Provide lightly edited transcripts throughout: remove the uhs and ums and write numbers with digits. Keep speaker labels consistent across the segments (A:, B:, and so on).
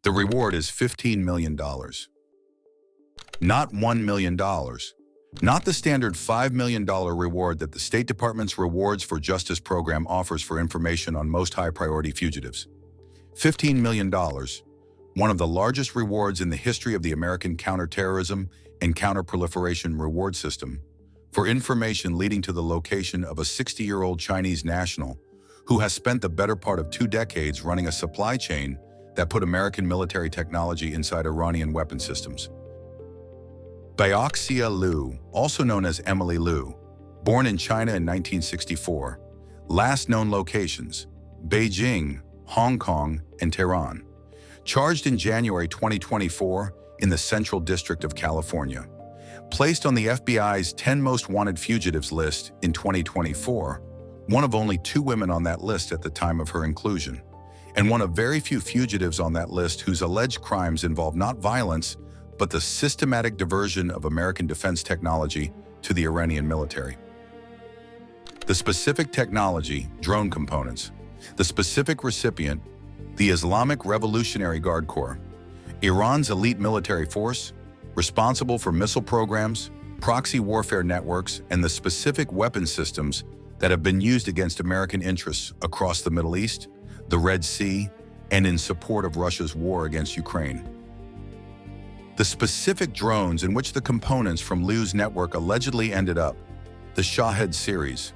A: The reward is $15 million. Not $1 million. Not the standard $5 million reward that the State Department's Rewards for Justice program offers for information on most high-priority fugitives. $15 million, one of the largest rewards in the history of the American counterterrorism and counterproliferation reward system, for information leading to the location of a 60-year-old Chinese national who has spent the better part of 2 decades running a supply chain that put American military technology inside Iranian weapon systems. Baoxia Liu, also known as Emily Liu, born in China in 1964. Last known locations: Beijing, Hong Kong, and Tehran. Charged in January 2024 in the Central District of California. Placed on the FBI's 10 most wanted fugitives list in 2024, one of only 2 women on that list at the time of her inclusion, and one of very few fugitives on that list whose alleged crimes involve not violence, but the systematic diversion of American defense technology to the Iranian military. The specific technology, drone components. The specific recipient, the Islamic Revolutionary Guard Corps, Iran's elite military force, responsible for missile programs, proxy warfare networks, and the specific weapon systems that have been used against American interests across the Middle East, the Red Sea, and in support of Russia's war against Ukraine. The specific drones in which the components from Liu's network allegedly ended up, the Shahed series.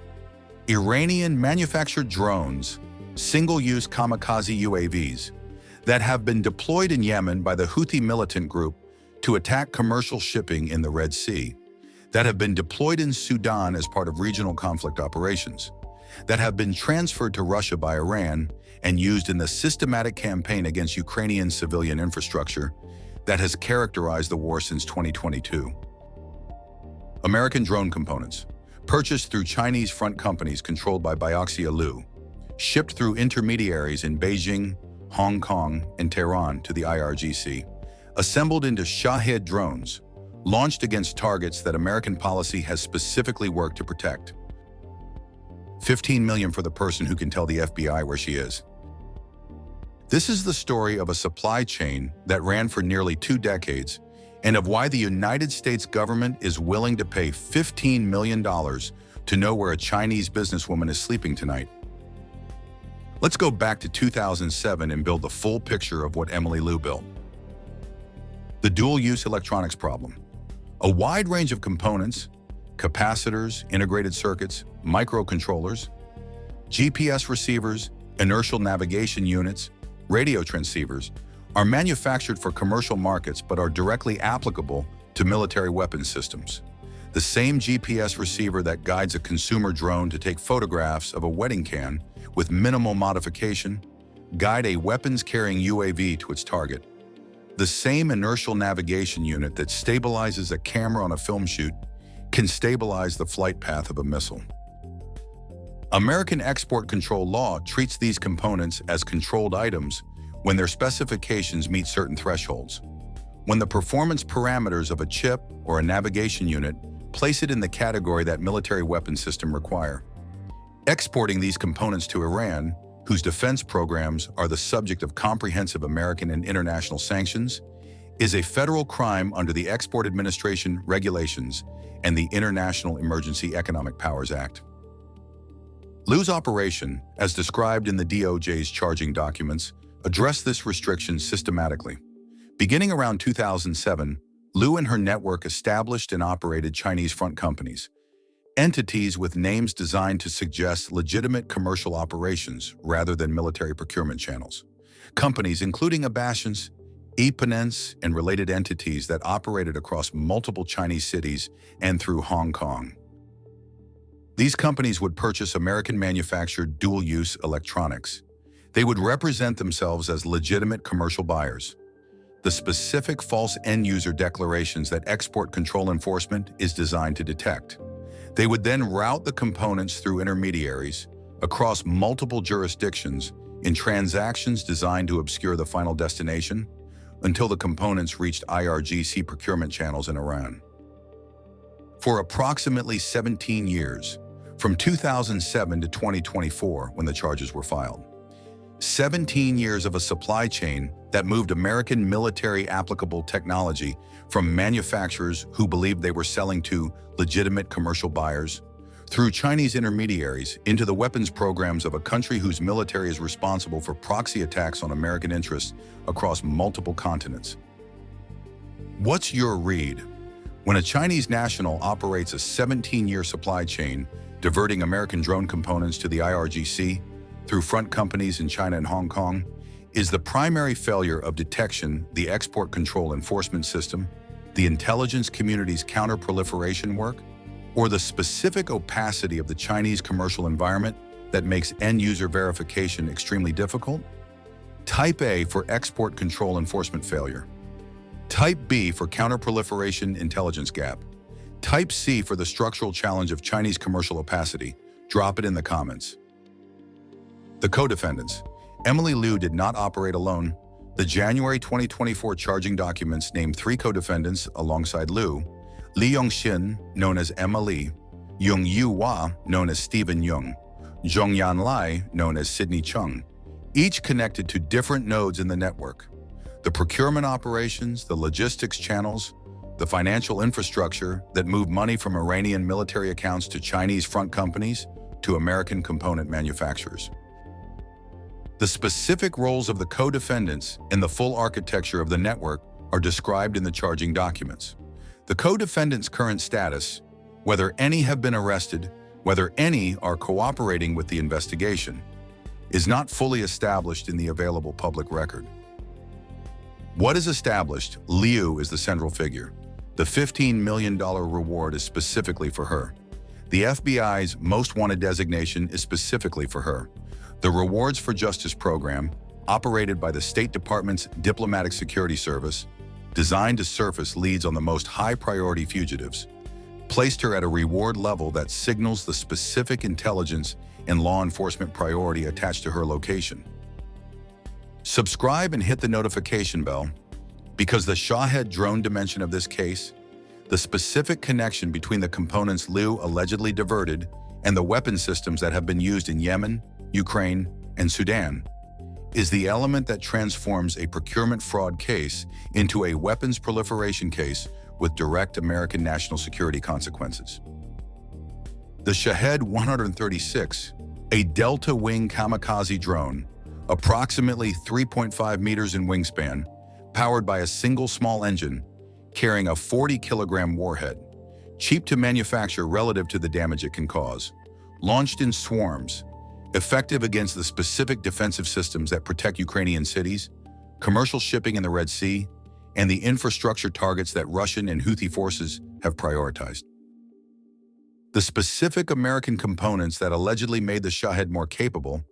A: Iranian-manufactured drones, single-use kamikaze UAVs, that have been deployed in Yemen by the Houthi militant group to attack commercial shipping in the Red Sea, that have been deployed in Sudan as part of regional conflict operations, that have been transferred to Russia by Iran and used in the systematic campaign against Ukrainian civilian infrastructure that has characterized the war since 2022. American drone components, purchased through Chinese front companies controlled by Baoxia Liu, shipped through intermediaries in Beijing, Hong Kong, and Tehran to the IRGC, assembled into Shahed drones, launched against targets that American policy has specifically worked to protect. $15 million for the person who can tell the FBI where she is. This is the story of a supply chain that ran for nearly 2 decades and of why the United States government is willing to pay $15 million to know where a Chinese businesswoman is sleeping tonight. Let's go back to 2007 and build the full picture of what Emily Liu built. The dual-use electronics problem. A wide range of components, capacitors, integrated circuits, microcontrollers, GPS receivers, inertial navigation units, radio transceivers, are manufactured for commercial markets but are directly applicable to military weapons systems. The same GPS receiver that guides a consumer drone to take photographs of a wedding can with minimal modification, guide a weapons-carrying UAV to its target. The same inertial navigation unit that stabilizes a camera on a film shoot can stabilize the flight path of a missile. American export control law treats these components as controlled items when their specifications meet certain thresholds. When the performance parameters of a chip or a navigation unit place it in the category that military weapon system require. Exporting these components to Iran, whose defense programs are the subject of comprehensive American and international sanctions, is a federal crime under the Export Administration Regulations and the International Emergency Economic Powers Act. Liu's operation, as described in the DOJ's charging documents, addressed this restriction systematically. Beginning around 2007, Liu and her network established and operated Chinese front companies, entities with names designed to suggest legitimate commercial operations rather than military procurement channels. Companies including Abascience, Eponents, and related entities that operated across multiple Chinese cities and through Hong Kong. These companies would purchase American-manufactured dual-use electronics. They would represent themselves as legitimate commercial buyers. The specific false end-user declarations that export control enforcement is designed to detect. They would then route the components through intermediaries across multiple jurisdictions in transactions designed to obscure the final destination until the components reached IRGC procurement channels in Iran. For approximately 17 years, from 2007 to 2024 when the charges were filed, 17 years of a supply chain that moved American military applicable technology from manufacturers who believed they were selling to legitimate commercial buyers, through Chinese intermediaries into the weapons programs of a country whose military is responsible for proxy attacks on American interests across multiple continents. What's your read? When a Chinese national operates a 17-year supply chain, diverting American drone components to the IRGC through front companies in China and Hong Kong, is the primary failure of detection the export control enforcement system, the intelligence community's counterproliferation work, or the specific opacity of the Chinese commercial environment that makes end-user verification extremely difficult? Type A for export control enforcement failure. Type B for counterproliferation intelligence gap. Type C for the structural challenge of Chinese commercial opacity. Drop it in the comments. The co-defendants. Emily Liu did not operate alone. The January 2024 charging documents named 3 co-defendants alongside Liu: Li Yongxin, known as Emma Li; Yung Yu Hua, known as Stephen Yung; Zhongyan Lai, known as Sidney Chung, each connected to different nodes in the network. The procurement operations, the logistics channels, the financial infrastructure that moved money from Iranian military accounts to Chinese front companies to American component manufacturers. The specific roles of the co-defendants in the full architecture of the network are described in the charging documents. The co-defendants' current status, whether any have been arrested, whether any are cooperating with the investigation, is not fully established in the available public record. What is established? Liu is the central figure. The $15 million reward is specifically for her. The FBI's Most Wanted designation is specifically for her. The Rewards for Justice program, operated by the State Department's Diplomatic Security Service, designed to surface leads on the most high-priority fugitives, placed her at a reward level that signals the specific intelligence and law enforcement priority attached to her location. Subscribe and hit the notification bell, because the Shahed drone dimension of this case, the specific connection between the components Liu allegedly diverted and the weapon systems that have been used in Yemen, Ukraine, and Sudan, is the element that transforms a procurement fraud case into a weapons proliferation case with direct American national security consequences. The Shahed 136, a delta-wing kamikaze drone, approximately 3.5 meters in wingspan, powered by a single small engine, carrying a 40-kilogram warhead, cheap to manufacture relative to the damage it can cause, launched in swarms, effective against the specific defensive systems that protect Ukrainian cities, commercial shipping in the Red Sea, and the infrastructure targets that Russian and Houthi forces have prioritized. The specific American components that allegedly made the Shahed more capable,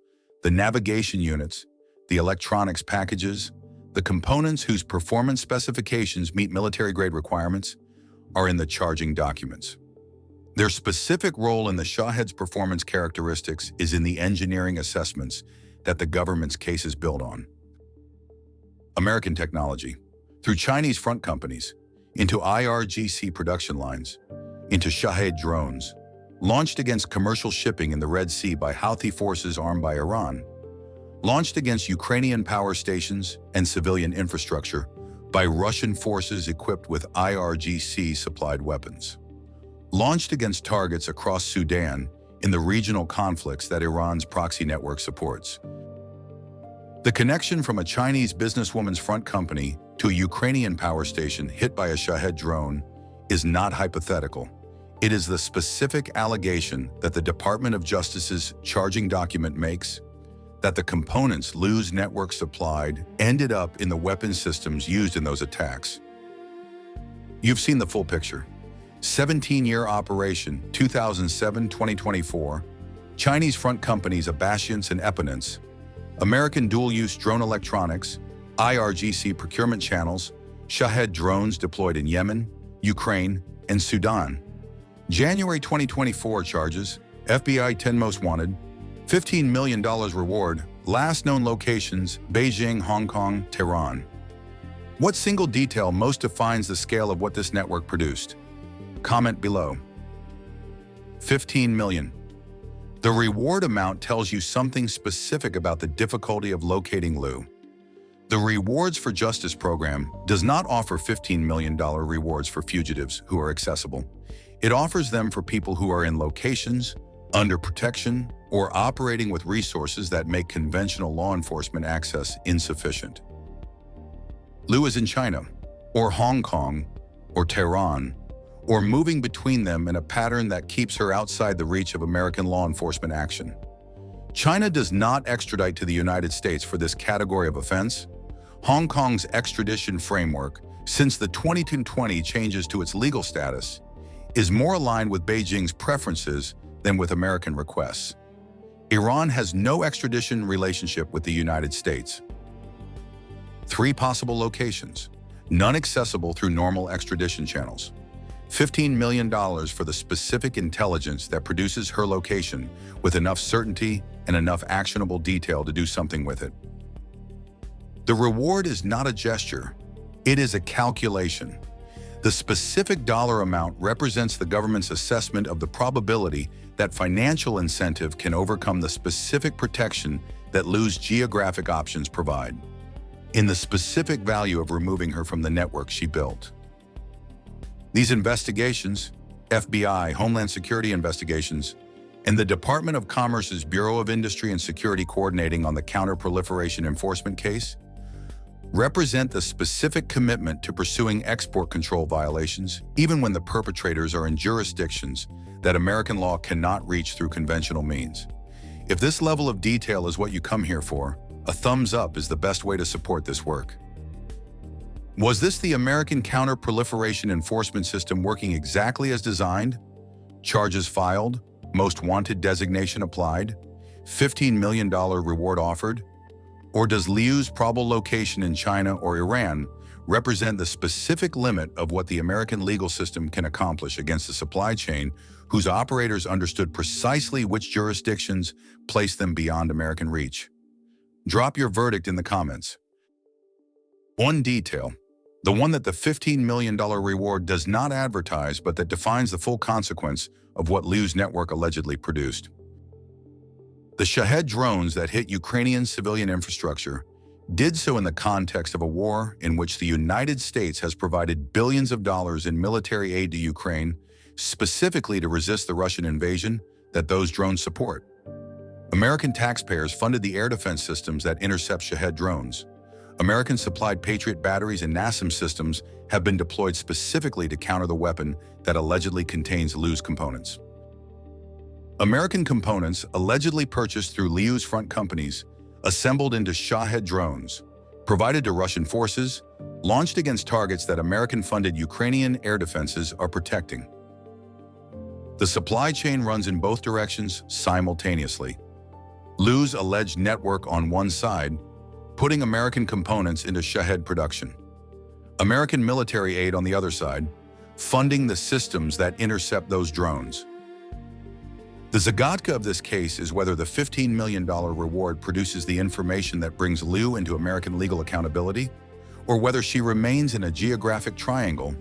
A: the navigation units, the electronics packages, the components whose performance specifications meet military-grade requirements, are in the charging documents. Their specific role in the Shahed's performance characteristics is in the engineering assessments that the government's case is built on. American technology, through Chinese front companies, into IRGC production lines, into Shahed drones, launched against commercial shipping in the Red Sea by Houthi forces armed by Iran, launched against Ukrainian power stations and civilian infrastructure by Russian forces equipped with IRGC-supplied weapons, launched against targets across Sudan in the regional conflicts that Iran's proxy network supports. The connection from a Chinese businesswoman's front company to a Ukrainian power station hit by a Shahed drone is not hypothetical. It is the specific allegation that the Department of Justice's charging document makes, that the components Liu's network supplied ended up in the weapon systems used in those attacks. You've seen the full picture. 17-year operation, 2007-2024, Chinese front companies Abascience and Eponents, American dual-use drone electronics, IRGC procurement channels, Shahed drones deployed in Yemen, Ukraine, and Sudan. January 2024 charges, FBI 10 most wanted, $15 million reward, last known locations, Beijing, Hong Kong, Tehran. What single detail most defines the scale of what this network produced? Comment below. 15 million. The reward amount tells you something specific about the difficulty of locating Liu. The Rewards for Justice program does not offer $15 million rewards for fugitives who are accessible. It offers them for people who are in locations, under protection, or operating with resources that make conventional law enforcement access insufficient. Liu is in China, or Hong Kong, or Tehran, or moving between them in a pattern that keeps her outside the reach of American law enforcement action. China does not extradite to the United States for this category of offense. Hong Kong's extradition framework, since the 2020 changes to its legal status, is more aligned with Beijing's preferences than with American requests. Iran has no extradition relationship with the United States. 3 possible locations, none accessible through normal extradition channels. $15 million for the specific intelligence that produces her location with enough certainty and enough actionable detail to do something with it. The reward is not a gesture, it is a calculation. The specific dollar amount represents the government's assessment of the probability that financial incentive can overcome the specific protection that Liu's geographic options provide, in the specific value of removing her from the network she built. These investigations, FBI, Homeland Security investigations, and the Department of Commerce's Bureau of Industry and Security coordinating on the counterproliferation enforcement case, represent the specific commitment to pursuing export control violations, even when the perpetrators are in jurisdictions that American law cannot reach through conventional means. If this level of detail is what you come here for, a thumbs up is the best way to support this work. Was this the American counterproliferation enforcement system working exactly as designed? Charges filed, most wanted designation applied, $15 million reward offered? Or does Liu's probable location in China or Iran represent the specific limit of what the American legal system can accomplish against a supply chain whose operators understood precisely which jurisdictions placed them beyond American reach? Drop your verdict in the comments. One detail, the one that the $15 million reward does not advertise but that defines the full consequence of what Liu's network allegedly produced. The Shahed drones that hit Ukrainian civilian infrastructure did so in the context of a war in which the United States has provided billions of dollars in military aid to Ukraine, specifically to resist the Russian invasion that those drones support. American taxpayers funded the air defense systems that intercept Shahed drones. American-supplied Patriot batteries and NASAM systems have been deployed specifically to counter the weapon that allegedly contains Liu's components. American components allegedly purchased through Liu's front companies, assembled into Shahed drones, provided to Russian forces, launched against targets that American-funded Ukrainian air defenses are protecting. The supply chain runs in both directions simultaneously. Liu's alleged network on one side, putting American components into Shahed production. American military aid on the other side, funding the systems that intercept those drones. The zagadka of this case is whether the $15 million reward produces the information that brings Liu into American legal accountability, or whether she remains in a geographic triangle,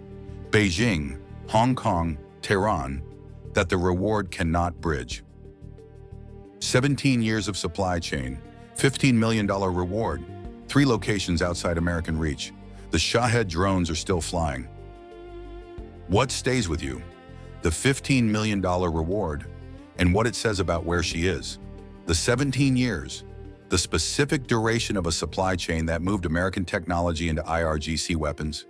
A: Beijing, Hong Kong, Tehran, that the reward cannot bridge. 17 years of supply chain, $15 million reward, 3 locations outside American reach. The Shahed drones are still flying. What stays with you? The $15 million reward, and what it says about where she is. The 17 years, the specific duration of a supply chain that moved American technology into IRGC weapons.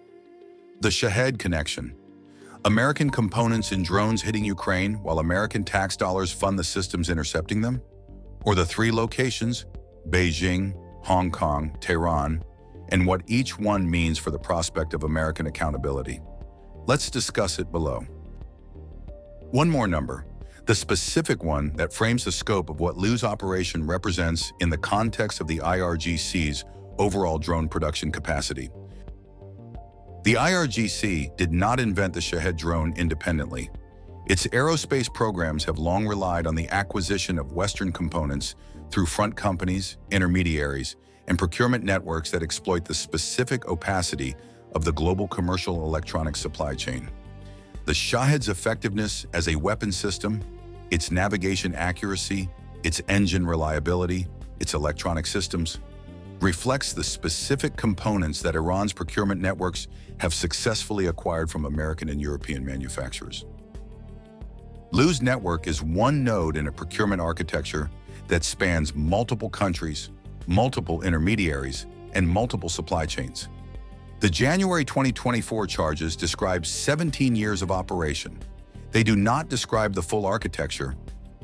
A: The Shahed connection. American components in drones hitting Ukraine while American tax dollars fund the systems intercepting them? Or the 3 locations, Beijing, Hong Kong, Tehran, and what each one means for the prospect of American accountability. Let's discuss it below. One more number, the specific one that frames the scope of what Liu's operation represents in the context of the IRGC's overall drone production capacity. The IRGC did not invent the Shahed drone independently. Its aerospace programs have long relied on the acquisition of Western components through front companies, intermediaries, and procurement networks that exploit the specific opacity of the global commercial electronics supply chain. The Shahed's effectiveness as a weapon system, its navigation accuracy, its engine reliability, its electronic systems, reflects the specific components that Iran's procurement networks have successfully acquired from American and European manufacturers. Lu's network is one node in a procurement architecture that spans multiple countries, multiple intermediaries, and multiple supply chains. The January 2024 charges describe 17 years of operation. They do not describe the full architecture,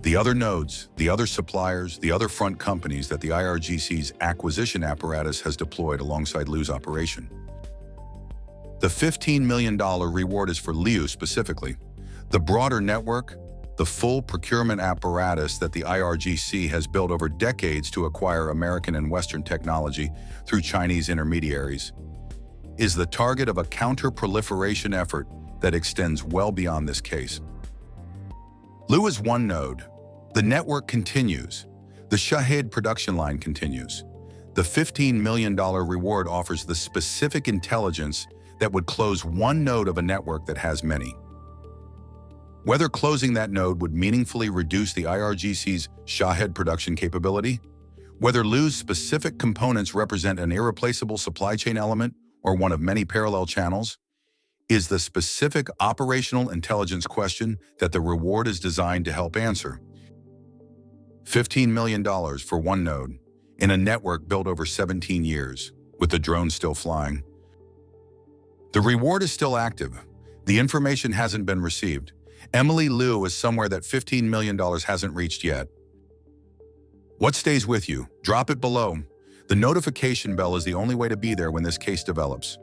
A: the other nodes, the other suppliers, the other front companies that the IRGC's acquisition apparatus has deployed alongside Lu's operation. The $15 million reward is for Liu specifically. The broader network, the full procurement apparatus that the IRGC has built over decades to acquire American and Western technology through Chinese intermediaries, is the target of a counterproliferation effort that extends well beyond this case. Lu is one node. The network continues. The Shahed production line continues. The $15 million reward offers the specific intelligence that would close one node of a network that has many. Whether closing that node would meaningfully reduce the IRGC's Shahed production capability, whether Lu's specific components represent an irreplaceable supply chain element or one of many parallel channels, is the specific operational intelligence question that the reward is designed to help answer. $15 million for one node in a network built over 17 years, with the drone still flying. The reward is still active. The information hasn't been received. Emily Liu is somewhere that $15 million hasn't reached yet. What stays with you? Drop it below. The notification bell is the only way to be there when this case develops.